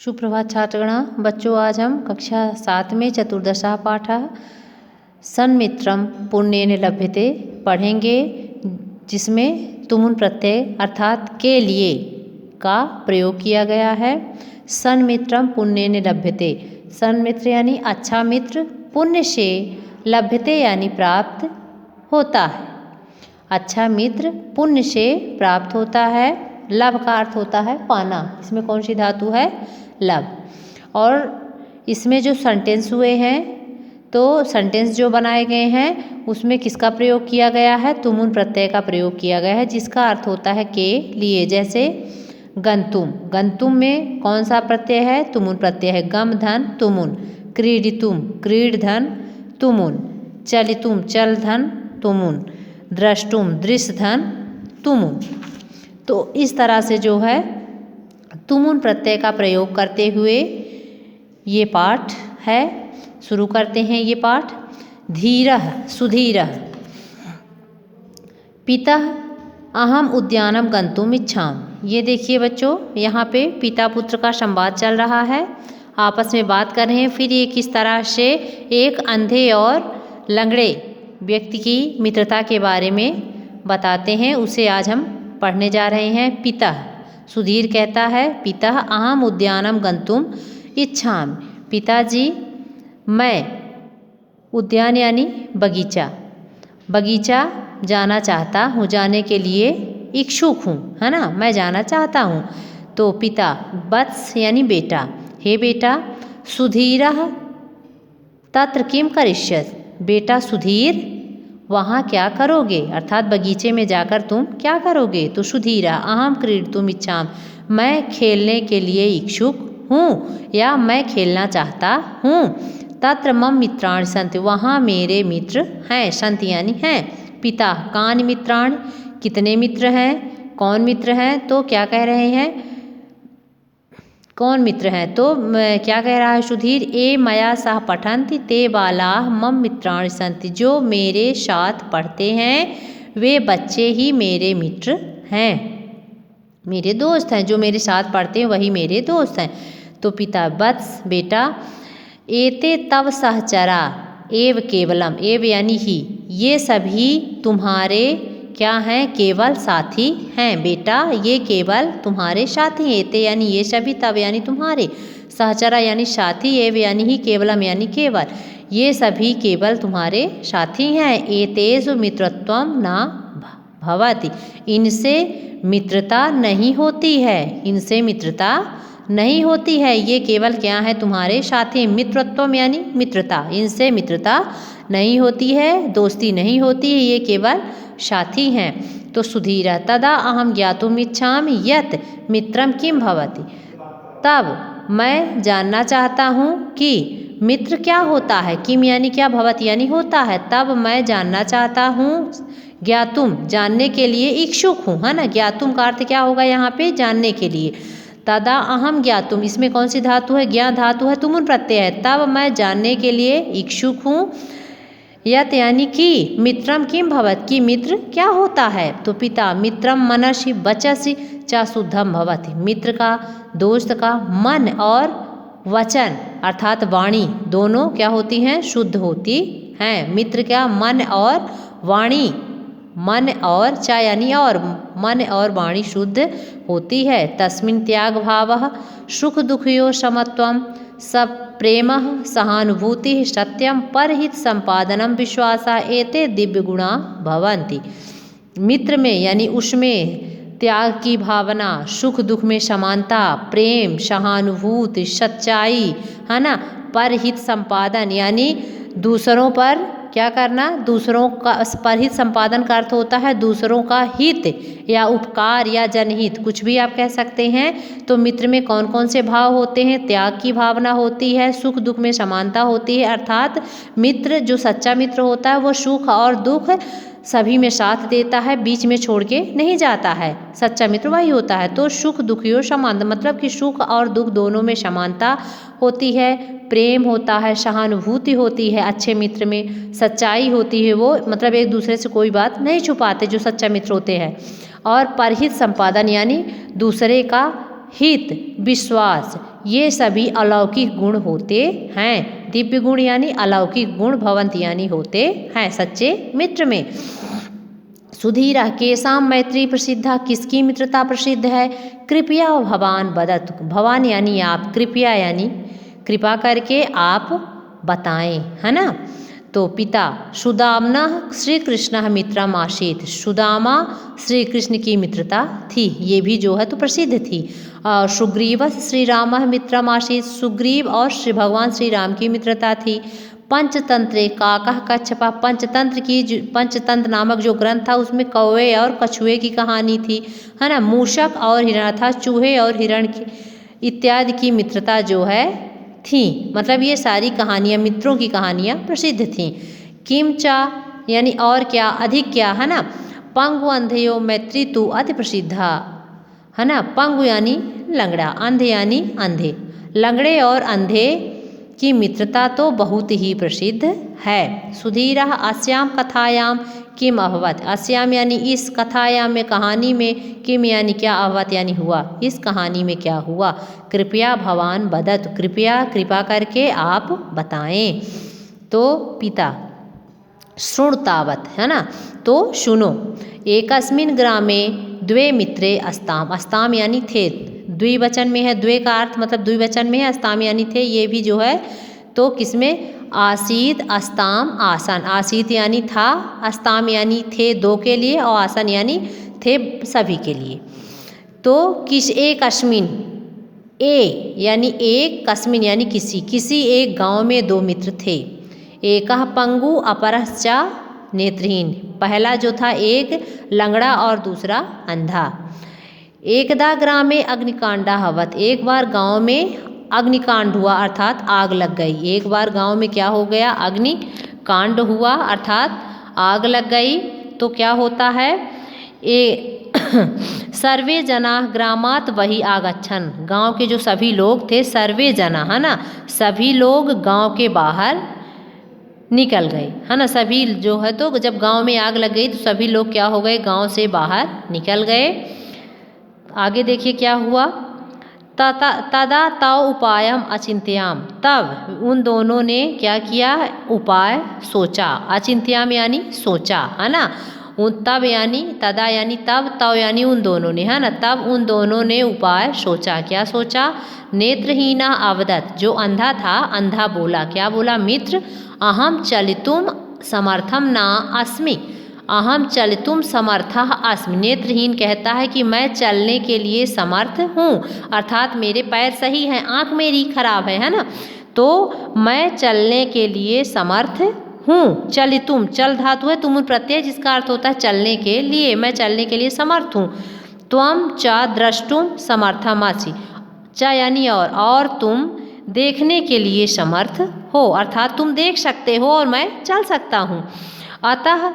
सुप्रभात छात्रगण। बच्चों, आज हम कक्षा 7 में चतुर्दशा पाठः सन्मित्रम पुण्येन लभ्यते पढ़ेंगे, जिसमें तुमुन प्रत्यय अर्थात के लिए का प्रयोग किया गया है। सन्मित्रम पुण्येन लभ्यते, सन्मित्र यानी अच्छा मित्र, पुण्य से लभ्यते यानी प्राप्त होता है। अच्छा मित्र पुण्य से प्राप्त होता है। लभ का अर्थ होता है पाना। इसमें कौन सी धातु है? लभ। और इसमें जो सेंटेंस हुए हैं, तो सेंटेंस जो बनाए गए हैं उसमें किसका प्रयोग किया गया है? तुमुन प्रत्यय का प्रयोग किया गया है, जिसका अर्थ होता है के लिए। जैसे गंतुम, गंतुम में कौन सा प्रत्यय है? तुमुन प्रत्यय है। गम धन तुमुन। क्रीडितुम, क्रीड धन तुमुन। चलितुम, चल धन तुमुन। द्रष्टुम, दृश्य धन तुमुन। तो इस तरह से जो है तुमुन प्रत्यय का प्रयोग करते हुए ये पाठ है। शुरू करते हैं ये पाठ। धीरः सुधीरः पितः अहम उद्यानम गंतुम इच्छामि। ये देखिए बच्चों, यहाँ पे पिता पुत्र का संवाद चल रहा है, आपस में बात कर रहे हैं। फिर ये किस तरह से एक अंधे और लंगड़े व्यक्ति की मित्रता के बारे में बताते हैं, उसे आज हम पढ़ने जा रहे हैं। पिता, सुधीर कहता है पिता अहम उद्यानम गंतुम इच्छामि। पिताजी, मैं उद्यान यानी बगीचा, बगीचा जाना चाहता हूँ, जाने के लिए इच्छुक हूँ, है ना, मैं जाना चाहता हूँ। तो पिता, वत्स यानी बेटा, हे बेटा, सुधीरः तत्र किम करिष्यसि। बेटा सुधीर, वहाँ क्या करोगे? अर्थात बगीचे में जाकर तुम क्या करोगे? तो सुधीरा अहम क्रीडितुम इच्छामि, मैं खेलने के लिए इच्छुक हूँ या मैं खेलना चाहता हूँ। तत्र मम मित्राणि सन्ति, वहाँ मेरे मित्र हैं। सन्ति यानी हैं। पिता, कानि मित्राणि, कितने मित्र हैं? कौन मित्र हैं? तो क्या कह रहे हैं? कौन मित्र हैं? तो क्या कह रहा है सुधीर? ए मया सह पठन्ति ते बालाः मम मित्राणि सन्ति, जो मेरे साथ पढ़ते हैं वे बच्चे ही मेरे मित्र हैं, मेरे दोस्त हैं। जो मेरे साथ पढ़ते हैं वही मेरे दोस्त हैं। तो पिता, वत्स बेटा, एते तव सहचरा एव केवलम, एव यानी ही, ये सभी तुम्हारे क्या हैं? केवल साथी हैं। बेटा, ये केवल तुम्हारे साथी हैं। एते यानी ये सभी, तब यानी तुम्हारे, सहचरा यानी साथी, एव यानी ही, केवलम यानी केवल, ये सभी केवल तुम्हारे साथी हैं। एतेषु मित्रत्वं न भवति, इनसे मित्रता नहीं होती है, इनसे मित्रता नहीं होती है। ये केवल क्या है? तुम्हारे साथी। मित्रत्वम यानी मित्रता, इनसे मित्रता नहीं होती है, दोस्ती नहीं होती है, ये केवल साथी हैं। तो सुधीरः तदा अहम ज्ञातुम इच्छामि यत् मित्रम किम भवति, तब मैं जानना चाहता हूँ कि मित्र क्या होता है। किम यानी क्या, भवति यानी होता है। तब मैं जानना चाहता हूँ, ज्ञातुम जानने के लिए, इच्छुक हूँ, है ना। ज्ञातुम का अर्थ क्या होगा यहाँ पे? जानने के लिए। तदा अहम ज्ञातुम, इसमें कौन सी धातु है? ज्ञा धातु है, तुमुन प्रत्यय है। तब मैं जानने के लिए इच्छुक हूँ। यत यानी कि मित्रम किम भवति, कि मित्र क्या होता है। तो पिता, मित्रम मनसि वचसि च शुद्धम भवति, मित्र का, दोस्त का मन और वचन अर्थात वाणी दोनों क्या होती हैं? शुद्ध होती हैं। मित्र क्या? मन और वाणी, मन और चा यानी और, मन और वाणी शुद्ध होती है। तस्मिन् त्याग भावः सुख दुखयो समत्वम सब प्रेमः सहानुभूतिः सत्यम परहित संपादनम विश्वासः एते दिव्य गुणा भवन्ति। मित्र में यानी उसमें त्याग की भावना, सुख दुख में समानता, प्रेम, सहानुभूति, सच्चाई, है ना, परहित संपादन यानी दूसरों पर क्या करना? दूसरों का परहित संपादन का अर्थ होता है दूसरों का हित या उपकार या जनहित, कुछ भी आप कह सकते हैं। तो मित्र में कौन कौन से भाव होते हैं? त्याग की भावना होती है, सुख दुख में समानता होती है, अर्थात मित्र, जो सच्चा मित्र होता है वो सुख और दुख सभी में साथ देता है, बीच में छोड़ के नहीं जाता है, सच्चा मित्र वही होता है। तो सुख दुखियों समान, मतलब कि सुख और दुख दोनों में समानता होती है, प्रेम होता है, सहानुभूति होती है अच्छे मित्र में, सच्चाई होती है, वो मतलब एक दूसरे से कोई बात नहीं छुपाते जो सच्चा मित्र होते हैं। और परहित संपादन यानी दूसरे का हित, विश्वास, ये सभी अलौकिक गुण होते हैं। दिव्य गुण यानी अलौकिक गुण, भवंत यानी होते हैं सच्चे मित्र में। सुधीरा केसाम मैत्री प्रसिद्धा, किसकी मित्रता प्रसिद्ध है? कृपया भवान वदतु, भवान यानी आप, कृपया यानी कृपा करके आप बताएं, है ना। तो पिता सुदाम्ना श्री कृष्ण मित्रम आसीत, सुदामा श्री कृष्ण की मित्रता थी, ये भी जो है तो प्रसिद्ध थी। और सुग्रीव श्री राम मित्रम आसीत, सुग्रीव और श्री भगवान श्री राम की मित्रता थी। पंचतंत्रे काकः कच्छपा, पंचतंत्र नामक जो ग्रंथ था उसमें कौवे और कछुए की कहानी थी, है ना। मूषक और हिरण था, चूहे और हिरण इत्यादि की मित्रता जो है थी। मतलब ये सारी कहानियाँ, मित्रों की कहानियाँ प्रसिद्ध थीं। किमचा यानी और क्या, अधिक क्या, है ना। पंगु अंधयो मैत्री तु अति प्रसिद्धा, है ना। पंगु यानी लंगड़ा, अंधे यानी अंधे, लंगड़े और अंधे की मित्रता तो बहुत ही प्रसिद्ध है। सुधीरा अस्याम कथायाम किम अभवत, अस्याम यानी इस, कथायाम में कहानी में, किम यानी क्या, अभवत यानी हुआ, इस कहानी में क्या हुआ। कृपया भवान वदतु, कृपया कृपा करके आप बताएं। तो पिता शृणुतावत, है ना, तो सुनो। एकस्मिन् ग्रामे द्वे मित्रे अस्ताम, अस्ताम यानी थे, द्विवचन में है, द्वे का अर्थ मतलब द्विवचन में है, अस्ताम यानी थे, ये भी जो है तो किसमें, आसीत अस्ताम आसन, आसीत यानी था, अस्ताम यानी थे दो के लिए, और आसन यानी थे सभी के लिए। तो किस एक अश्मिन, ए यानी एक, कस्मिन यानी किसी एक गांव में दो मित्र थे। एकः पंगु अपरः च नेत्रहीन, पहला जो था एक लंगड़ा और दूसरा अंधा। एकदा ग्रामे अग्निकांडा हवत, एक बार गांव में अग्निकांड हुआ अर्थात आग लग गई। एक बार गांव में क्या हो गया, अग्निकांड हुआ अर्थात आग लग गई। तो क्या होता है, सर्वे जना ग्रामात वही आगच्छन, गांव के जो सभी लोग थे, सर्वे जना, है ना, सभी लोग गांव के बाहर निकल गए, है ना। सभी जो है तो जब गांव में आग लग गई तो सभी लोग क्या हो गए, गांव से बाहर निकल गए। आगे देखिए क्या हुआ। तदा तव उपायम अचिंत्याम, तब उन दोनों ने क्या किया, उपाय सोचा। अचिंत्याम यानी सोचा, है ना। तब यानी तदा यानी तब, तव यानी उन दोनों ने, है ना। तब उन दोनों ने उपाय सोचा। क्या सोचा, नेत्रहीना अवदत, जो अंधा था, अंधा बोला, क्या बोला, मित्र अहम चलितुम समर्थम ना अस्मि, अहम चलितुम समर्थः अस्मि, नेत्रहीन कहता है कि मैं चलने के लिए समर्थ हूँ, अर्थात मेरे पैर सही हैं, आँख मेरी खराब है ना, तो मैं चलने के लिए समर्थ हूँ। चलितुम, चल धातु है, तुम प्रत्यय जिसका अर्थ होता है चलने के लिए, मैं चलने के लिए समर्थ हूँ। त्वम च द्रष्टुम समर्थमासि, च यानी और तुम देखने के लिए समर्थ हो, अर्थात तुम देख सकते हो और मैं चल सकता हूँ। अतः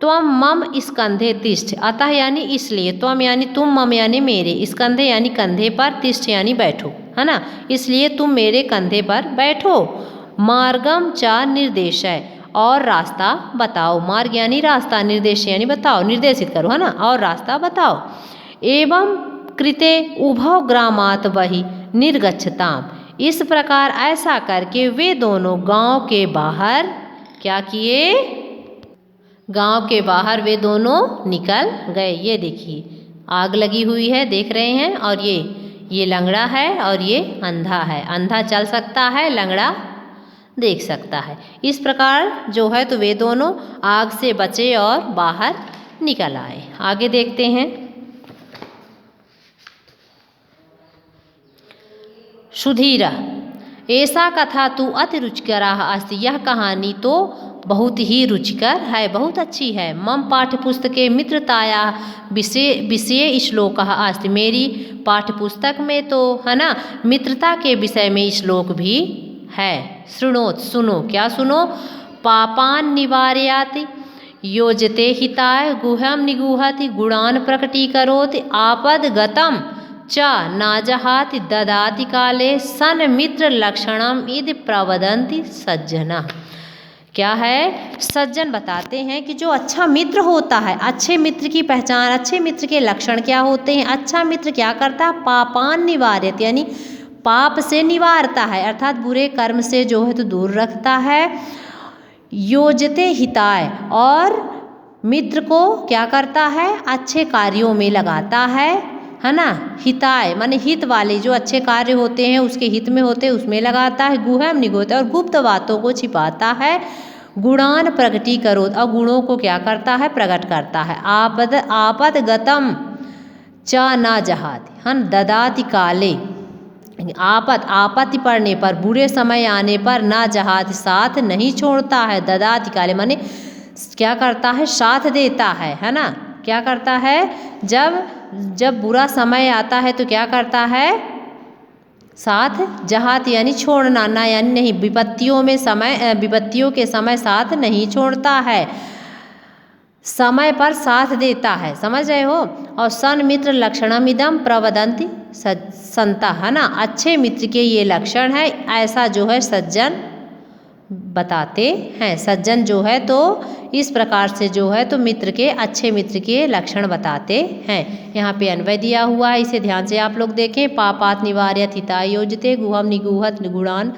त्वम मम स्कंधे तिष्ठ, अतः यानी इसलिए, त्वम यानी तुम, मम यानी मेरे, स्कंधे यानी कंधे पर, तिष्ठ यानी बैठो, है ना, इसलिए तुम मेरे कंधे पर बैठो। मार्गम च निर्देशय, और रास्ता बताओ, मार्ग यानी रास्ता, निर्देश यानी बताओ, निर्देशित करो, है ना, और रास्ता बताओ। एवं कृते उभव ग्रामात वही निर्गच्छताम, इस प्रकार ऐसा करके वे दोनों गांव के बाहर क्या किए, गांव के बाहर वे दोनों निकल गए। ये देखिए आग लगी हुई है, देख रहे हैं, और ये लंगड़ा है और ये अंधा है, अंधा चल सकता है, लंगड़ा देख सकता है। इस प्रकार जो है तो वे दोनों आग से बचे और बाहर निकल आए। आगे देखते हैं। सुधीर ऐसा कथा तू अति रुचिकरा अस्ति, यह कहानी तो बहुत ही रुचिकर है, बहुत अच्छी है। मम पाठ्यपुस्तके मित्रताया विषय श्लोक अस्ति, मेरी पाठ्यपुस्तक में तो है ना मित्रता के विषय में श्लोक भी है। शृणोत, सुनो, क्या सुनो। पापान निवारयाति योजते हिताय गुह्यम निगूहति गुणान प्रकटीकरोति आपदगतम च नाजहाति ददाति काले सन मित्र लक्षणम इद प्रवदन्ति सज्जना। क्या है, सज्जन बताते हैं कि जो अच्छा मित्र होता है, अच्छे मित्र की पहचान, अच्छे मित्र के लक्षण क्या होते हैं। अच्छा मित्र क्या करता है, पापान निवार्यत यानी पाप से निवारता है, अर्थात बुरे कर्म से जो है तो दूर रखता है। योजते हिताय, और मित्र को क्या करता है, अच्छे कार्यों में लगाता है ना। हिताय माने हित वाले, जो अच्छे कार्य होते हैं उसके हित में होते हैं उसमें लगाता है। गुहम निगोता, और गुप्त बातों को छिपाता है। गुणान प्रगति करो, और गुणों को क्या करता है, प्रकट करता है। आपदगतम च न जहाति, हन ददाति काले, आपत्ति पड़ने पर, बुरे समय आने पर, ना जहाद साथ नहीं छोड़ता है। ददाति काले माने क्या करता है, साथ देता है ना। क्या करता है, जब बुरा समय आता है तो क्या करता है, साथ जहात यानी छोड़ना, ना यानी नहीं, विपत्तियों के समय साथ नहीं छोड़ता है, समय पर साथ देता है, समझ रहे हो। और सन मित्र लक्षणमिदम प्रवदंति संता, है ना। अच्छे मित्र के ये लक्षण है, ऐसा जो है सज्जन बताते हैं। सज्जन जो है तो इस प्रकार से जो है तो मित्र के, अच्छे मित्र के लक्षण बताते हैं। यहाँ पे अन्वय दिया हुआ है, इसे ध्यान से आप लोग देखें। पापात निवार्यत हिताय योजते, गुहम निगूहत गुणान,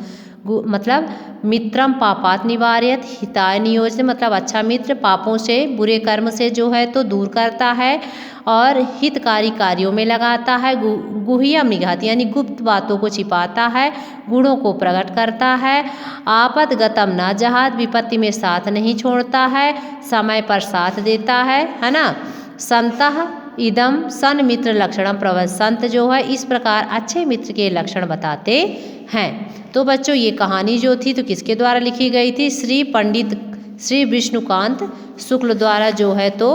मतलब मित्रम पापात निवार्यत हिताय नियोजते, मतलब अच्छा मित्र पापों से, बुरे कर्म से जो है तो दूर करता है और हितकारी कार्यों में लगाता है। गुह्यम निघात यानी गुप्त बातों को छिपाता है, गुणों को प्रकट करता है। आपदगतम न जहाद, विपत्ति में साथ नहीं छोड़ता है, समय पर साथ देता है ना। संतः इदम सन मित्र लक्षणम प्रवद, संत जो है इस प्रकार अच्छे मित्र के लक्षण बताते हैं। तो बच्चों ये कहानी जो थी तो किसके द्वारा लिखी गई थी, पंडित श्री विष्णुकांत शुक्ल द्वारा जो है तो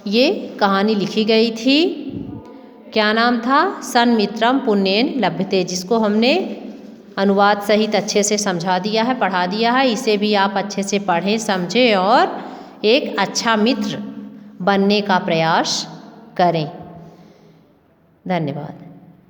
ये कहानी लिखी गई थी। क्या नाम था, सन्मित्रम पुण्येन लभ्यते, जिसको हमने अनुवाद सहित अच्छे से समझा दिया है, पढ़ा दिया है। इसे भी आप अच्छे से पढ़ें, समझें और एक अच्छा मित्र बनने का प्रयास करें। धन्यवाद।